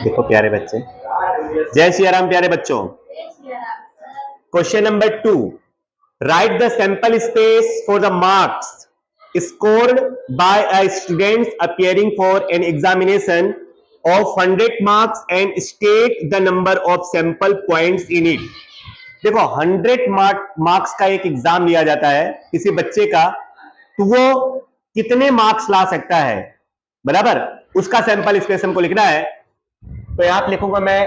देखो प्यारे बच्चे, जय श्री राम प्यारे बच्चों। Question number 2, right the sample space for the marks scored by a students appearing for an examination of 100 marks and state the number of sample points in it। देखो 100 marks का एक exam लिया जाता है किसी बच्चे का, तो वो कितने मार्क्स ला सकता है, बराबर, उसका सैंपल स्पेस हमको लिखना है। तो यहां पे लिखूंगा मैं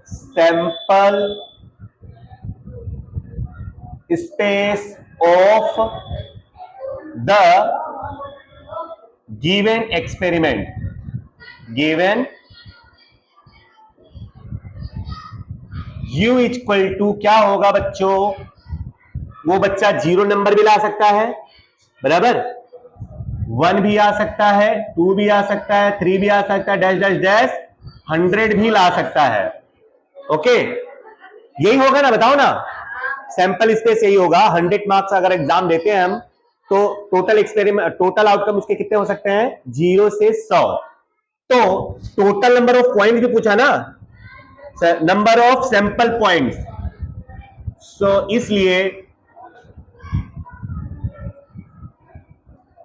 sample space of the given experiment, given U equal to क्या होगा बच्चों, वो बच्चा 0 नंबर भी ला सकता है, बराबर, 1 भी आ सकता है, 2 भी आ सकता है, 3 भी आ सकता है, डैश डैश डैश 100 भी ला सकता है। ओके, यही होगा ना, बताओ ना, सैंपल स्पेस यही होगा। 100 मार्क्स अगर एग्जाम देते हैं हम, तो टोटल एक्सपेरिमेंट, टोटल आउटकम उसके कितने हो सकते हैं, 0 से 100। तो टोटल नंबर ऑफ पॉइंट भी पूछा ना, नंबर ऑफ सैंपल पॉइंट्स, सो इसलिए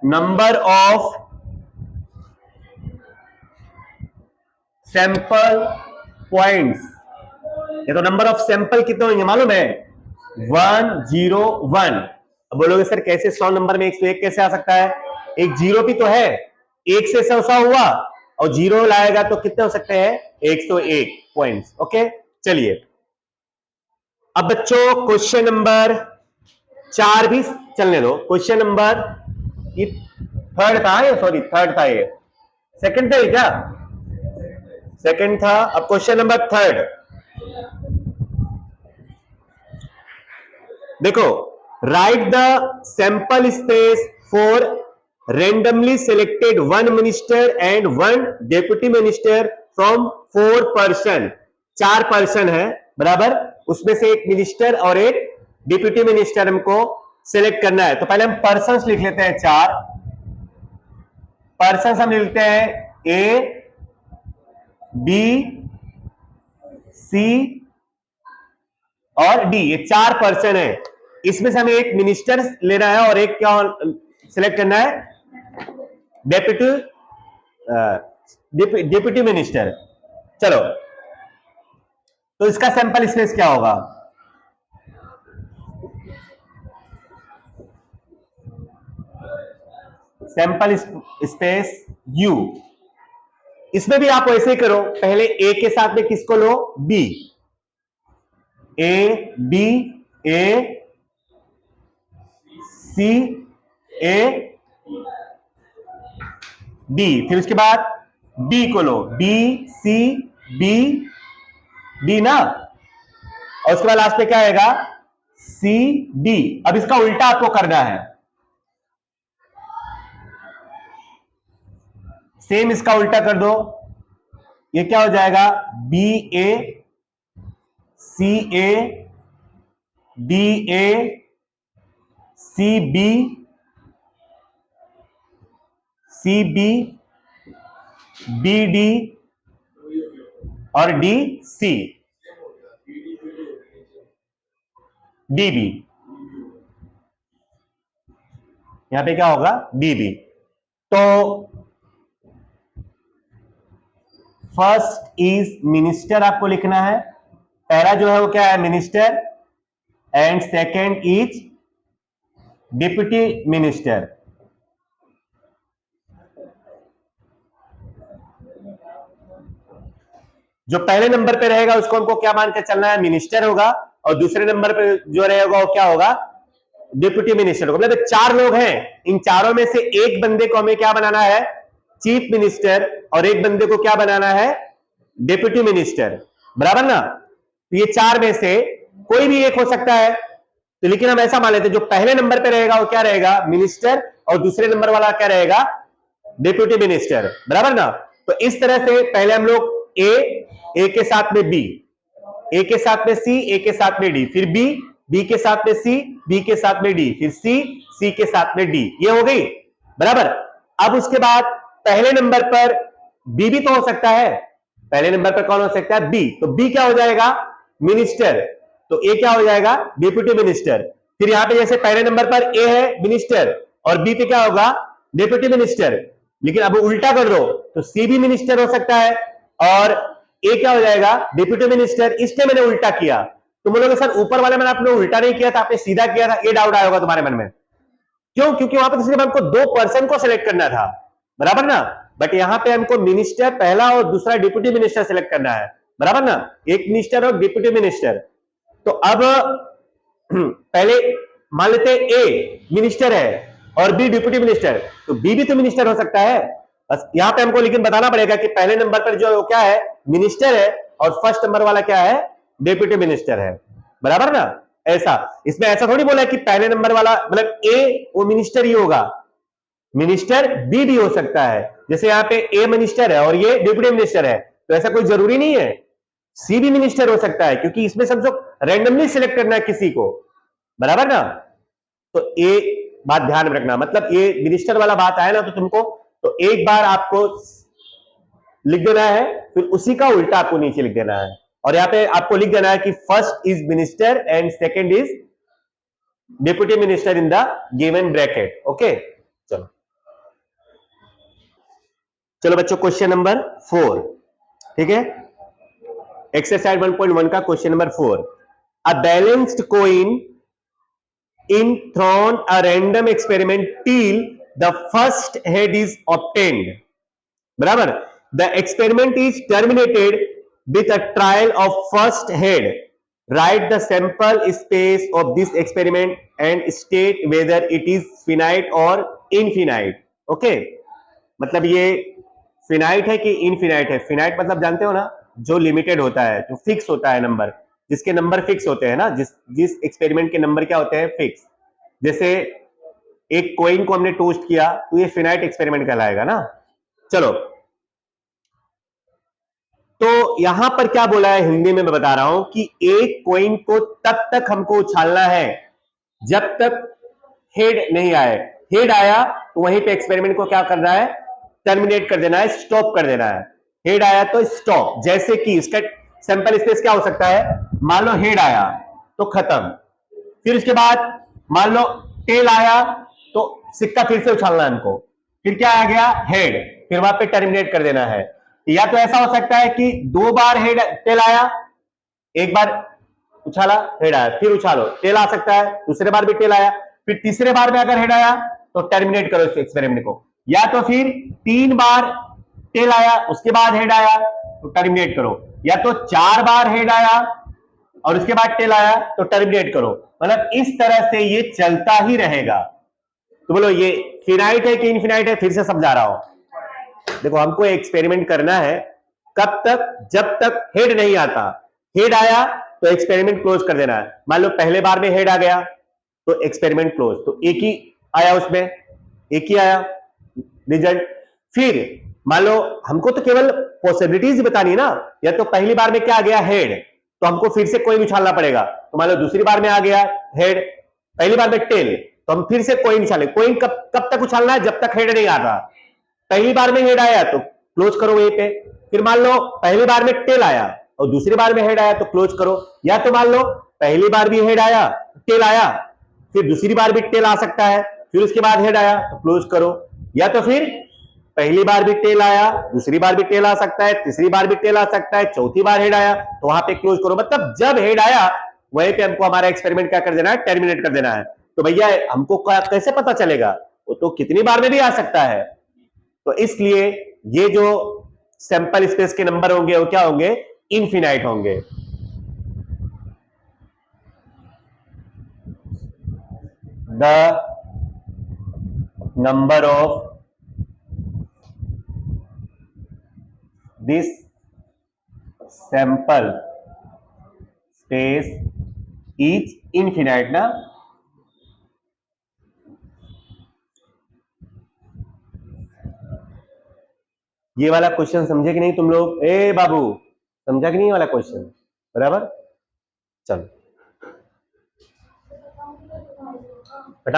नंबर ऑफ सैंपल पॉइंट्स, ये तो नंबर ऑफ सैंपल कितने होंगे मालूम है, 101। अब बोलोगे सर कैसे 100 नंबर में 101 कैसे आ सकता है, एक जीरो भी तो है, 1 से 100 हुआ और 0 लाएगा तो कितने हो सकते हैं, 101 पॉइंट्स। ओके, चलिए अब बच्चों क्वेश्चन नंबर 4 भी चलने दो। क्वेश्चन नंबर ये थर्ड था, ये सॉरी थर्ड था, ये सेकंड था, ये क्या सेकंड था। अब क्वेश्चन नंबर 3, देखो, right the sample space for randomly selected 1 minister and 1 deputy minister from 4 person. 4 person है, बराबर, उसमें से एक मिनिस्टर और एक डिप्यूटी मिनिस्टर हमको सिलेक्ट करना है। तो पहले हम पर्सन्स लिख लेते हैं, 4 पर्सन्स हम लिखते हैं, ए बी सी और डी, ये 4 पर्सन है। इसमें से हमें एक मिनिस्टर लेना है और एक क्या सिलेक्ट करना है, डिप्यूटी मिनिस्टर। चलो, तो इसका सैंपल स्पेस क्या होगा, सैंपल स्पेस U। इसमें भी आप वैसे ही करो, पहले A के साथ में किसको लो, B, A B A C A B, फिर उसके बाद B को लो, B C B D ना, और उसके बाद लास्ट पे क्या आएगा, C D। अब इसका उल्टा आपको करना है, सेम इसका उल्टा कर दो, ये क्या हो जाएगा, B A C A D A C B C B B D और D C D B। यहां पे क्या होगा, D B। तो फर्स्ट इज मिनिस्टर आपको लिखना है, पहला जो है वो क्या है, minister, and second is deputy minister. जो पहले नंबर पे रहेगा उसको हमको क्या मान के चलना है, मिनिस्टर होगा, और दूसरे नंबर पे जो रहेगा वो क्या होगा, डिप्यूटी मिनिस्टर होगा। मतलब 4 लोग हैं, इन चारों में से एक बंदे को हमें क्या बनाना है, चीफ मिनिस्टर, और एक बंदे को क्या बनाना है, डिप्यूटी मिनिस्टर, बराबर ना। तो ये 4 में से कोई भी एक हो सकता है, तो लेकिन हम ऐसा मान लेते हैं जो पहले नंबर पे रहेगा वो क्या रहेगा, मिनिस्टर, और दूसरे नंबर वाला क्या रहेगा, डिप्यूटी मिनिस्टर, बराबर ना। तो इस तरह से पहले हम लोग ए के साथ में बी, ए के साथ में सी, ए के साथ में डी, फिर बी, बी के साथ में सी, बी के साथ में डी, फिर सी, सी के साथ में डी, ये हो गई, बराबर। अब उसके बाद पहले नंबर पर बी भी तो हो सकता है, पहले नंबर पर कौन हो सकता है? बी। तो बी क्या हो जाएगा? मिनिस्टर। तो ए क्या हो जाएगा? Deputy minister. फिर यहां पे जैसे पहले नंबर पर ए है मिनिस्टर और बी पे क्या होगा? Deputy minister. लेकिन अब उल्टा कर दो तो सी भी मिनिस्टर हो सकता है और ए क्या हो जाएगा? Deputy minister. इसलिए मैंने उल्टा किया। तुम बोलोगे सर ऊपर वाले मैंने आपने उल्टा नहीं किया था, आपने सीधा किया था, ये डाउट आया होगा तुम्हारे मन में। क्यों? क्योंकि वहां पर सिर्फ हमको 2% को सिलेक्ट करना था, बराबर ना। बट यहां पे हमको मिनिस्टर पहला और दूसरा डिप्यूटी मिनिस्टर सिलेक्ट करना है, बराबर ना। एक मिनिस्टर और डिप्यूटी मिनिस्टर। तो अब पहले मान लेते ए मिनिस्टर है और बी डिप्यूटी मिनिस्टर, तो बी भी तो मिनिस्टर हो सकता है। बस यहां पे हमको लेकिन बताना पड़ेगा कि पहले नंबर पर जो क्या है? मिनिस्टर है और फर्स्ट नंबर वाला क्या है? डिप्यूटी मिनिस्टर है, बराबर ना। ऐसा इसमें ऐसा थोड़ी बोला है कि पहले नंबर वाला मतलब ए वो मिनिस्टर ही होगा, मिनिस्टर बी भी हो सकता है। जैसे यहाँ पे ए मिनिस्टर है और ये डिप्यूटी मिनिस्टर है, तो ऐसा कोई जरूरी नहीं है। सी भी मिनिस्टर हो सकता है क्योंकि इसमें समझो रैंडमली सिलेक्ट करना है किसी को, बराबर ना। तो ए बात ध्यान में रखना, मतलब ये मिनिस्टर वाला बात आया ना तो तुमको तो एक बार आपको लिख देना है, फिर उसी का उल्टा आपको नीचे लिख देना है। और यहां पे आपको लिख देना है कि first is minister and second is deputy minister in the given bracket. Okay, चलो चलो बच्चों, क्वेश्चन नंबर 4, ठीक है। एक्सरसाइज 1.1 का question number 4। A balanced coin in thrown a random experiment till the first head is obtained, बराबर। the experiment is terminated with a trial of first head. write the sample space of this experiment and state whether it is finite or infinite. okay, मतलब ये finite है कि infinite है? Finite मतलब जानते हो ना, जो लिमिटेड होता है, जो फिक्स होता है नंबर, जिसके नंबर फिक्स होते हैं ना, जिस एक्सपेरिमेंट के नंबर क्या होते हैं? फिक्स। जैसे एक कॉइन को हमने टोस्ट किया तो ये फिनाइट एक्सपेरिमेंट कहलाएगा ना। चलो, तो यहां पर क्या बोला है हिंदी में मैं बता रहा हूं कि एक कॉइन को तब तक हमको उछालना है जब तक हेड नहीं आए। हेड आया तो वहीं पे एक्सपेरिमेंट को क्या करना है? टर्मिनेट कर देना है, स्टॉप कर देना है। हेड आया तो स्टॉप। जैसे कि इसका सैंपल स्पेस क्या हो सकता है? मान लो हेड आया तो खत्म, फिर उसके बाद मान लो टेल आया तो सिक्का फिर से उछालना है हमको, फिर क्या आ गया? हेड, फिर वहां पे टर्मिनेट कर देना है। या तो ऐसा हो सकता है कि 2 बार हेड टेल आया, एक बार उछाला हेड आया, फिर उछालो टेल आ सकता है, दूसरे बार भी टेल आया, फिर तीसरे बार में अगर हेड आया तो टर्मिनेट करो इस एक्सपेरिमेंट को। या तो फिर 3 बार टेल आया उसके बाद हेड आया तो टर्मिनेट करो, या तो 4 बार हेड आया और उसके बाद टेल आया तो टर्मिनेट करो। मतलब इस तरह से ये चलता ही रहेगा। तो बोलो ये फिनाइट है कि इनफिनाइट है? फिर से समझा रहा हूं। देखो, हमको एक्सपेरिमेंट करना है कब तक? जब तक हेड नहीं आता। हेड आया तो एक्सपेरिमेंट क्लोज कर देना है। मान लो पहले बार में हेड आ गया तो एक्सपेरिमेंट क्लोज, तो एक ही आया, उसमें एक ही आया रिजल्ट। फिर मान लो हमको तो केवल पॉसिबिलिटीज बतानी ना, या तो पहली बार में क्या आ गया? हेड, तो हमको फिर से कोइन उछालना पड़ेगा। तो मान लो दूसरी बार में आ गया हेड, पहली बार में टेल, तो हम फिर से कोइन उछाले। कोइन कब तक उछालना है? जब तक हेड नहीं आता। पहली बार में हेड आया तो क्लोज करो वहीं पे। फिर मान लो पहली बार में टेल आया और दूसरी बार में हेड आया तो क्लोज करो। या तो मान लो पहली बार भी हेड आया, टेल आया, फिर दूसरी बार भी टेल आ सकता है, फिर उसके बाद हेड आया तो क्लोज करो। या तो फिर पहली बार भी टेल आया, दूसरी बार भी टेल आ सकता है, तीसरी बार भी टेल आ सकता है, चौथी बार हेड आया तो वहां पे क्लोज करो। मतलब जब हेड आया वहीं पे हमको हमारा एक्सपेरिमेंट क्या कर देना है? टर्मिनेट कर देना है। तो भैया हमको कैसे पता चलेगा? वो तो कितनी बार में भी आ सकता है। तो इसलिए ये जो सैंपल स्पेस के नंबर होंगे वो क्या होंगे? इनफिनाइट होंगे। The number of this sample space is infinite ना। ये वाला क्वेश्चन समझे कि नहीं तुम लोग? ए बाबू, समझा कि नहीं वाला क्वेश्चन? बराबर, चलो।